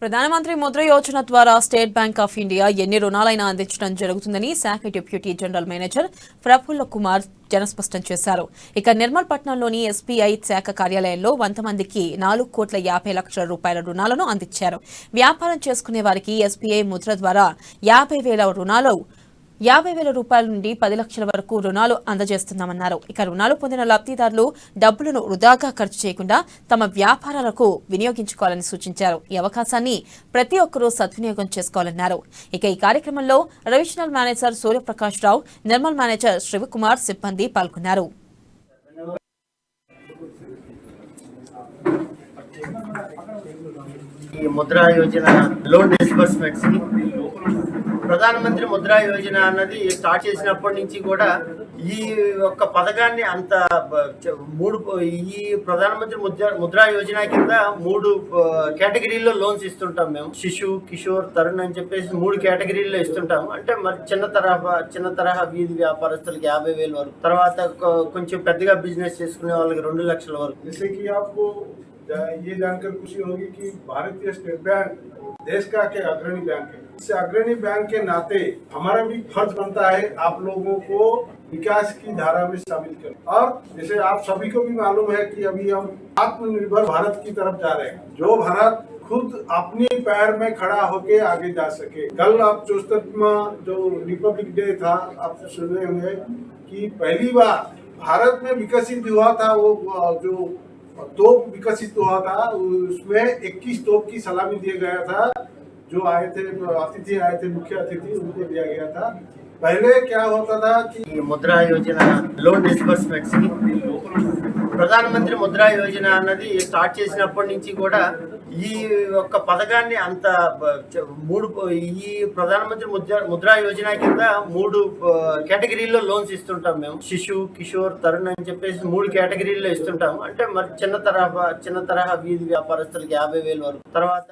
ప్రధానమంత్రి ముద్ర యోజన ద్వారా state bank of India ఎన్ని రుణాలైనా అందించడం జరుగుతుందని శాఖ deputy general manager Prafulla Kumar జనస్పష్టం చేశారు. ఇక నిర్మల్ పట్నంలోని ఎస్బీఐ శాఖ కార్యాలయంలో 100 మందికి 4,50,00,000 రూపాయల రుణాలను అందించారు. వ్యాపారం చేసుకునే వారికి ఎస్బీఐ ముద్ర ద్వారా 50,000 రుణాలు 50,000 రూపాయల నుండి 10 లక్షల వరకు రుణాలు అందజేస్తున్నామన్నారు. ఇక రుణాలు పొందిన లబ్ధిదారులు డబ్బులను వృధాగా ఖర్చు చేయకుండా తమ వ్యాపారాలకు వినియోగించుకోవాలని సూచించారు. ఈ అవకాశాన్ని ప్రతి ఒక్కరూ సద్వినియోగం చేసుకోవాలన్నారు. ఇక ఈ కార్యక్రమంలో రీజనల్ మేనేజర్ సూర్యప్రకాష్ రావు, నిర్మల్ మేనేజర్ శివకుమార్ సిబ్బంది పాల్గొన్నారు. ముద్రా యోజన లోన్ డిస్బర్స్మెంట్స్ ప్రధానమంత్రి ముద్రా యోజన అన్నది స్టార్ట్ చేసినప్పటి నుంచి కూడా ఈ ఒక్క పథకాన్ని అంత ఈ ప్రధానమంత్రి ముద్రా యోజన కింద 3 కేటగిరీల్లో లోన్స్ ఇస్తుంటాం. మేము శిశు, కిషోర్, తరుణ్ అని చెప్పేసి 3 కేటగిరీల్లో ఇస్తుంటాం. అంటే మరి చిన్న తరహా వీధి వ్యాపారస్తులకి 50,000 వరకు, తర్వాత కొంచెం పెద్దగా బిజినెస్ చేసుకునే వాళ్ళకి 2 లక్షల వరకు. ये जानकर खुशी होगी कि भारतीय स्टेट बैंक देश का के अग्रणी बैंक है। इस अग्रणी बैंक के नाते हमारा भी फर्ज बनता है आप लोगों को विकास की धारा में शामिल करें। और जैसे आप सभी को भी मालूम है कि अभी हम आत्मनिर्भर भारत की तरफ जा रहे हैं, जो भारत खुद अपने पैर में खड़ा होके आगे जा सके। कल आप 64वां जो रिपब्लिक डे था, आप सुने होंगे कि पहली बार भारत में विकसित हुआ था वो जो तोप विकसित हुआ था, उसमें 21 तोप की सलामी दिया गया था। जो आए थे अतिथि आए थे, मुख्य अतिथि, उनको दिया गया था। पहले क्या होता था कि ముద్రా యోజన లోన్ డిస్బర్స్మెంట్స్ ప్రధానమంత్రి ముద్రా యోజన అన్నది స్టార్ట్ చేసినప్పటి నుంచి కూడా ఈ ఒక్క పథకాన్ని అంత ఈ ప్రధానమంత్రి ముద్రా యోజన కింద 3 కేటగిరీల్లో లోన్స్ ఇస్తుంటాం. మేము శిశు, కిషోర్, తరుణ్ అని చెప్పేసి 3 కేటగిరీల్లో ఇస్తుంటాం. అంటే మరి చిన్న తరహా వీధి వ్యాపారస్తులకి 50,000 వరకు, తర్వాత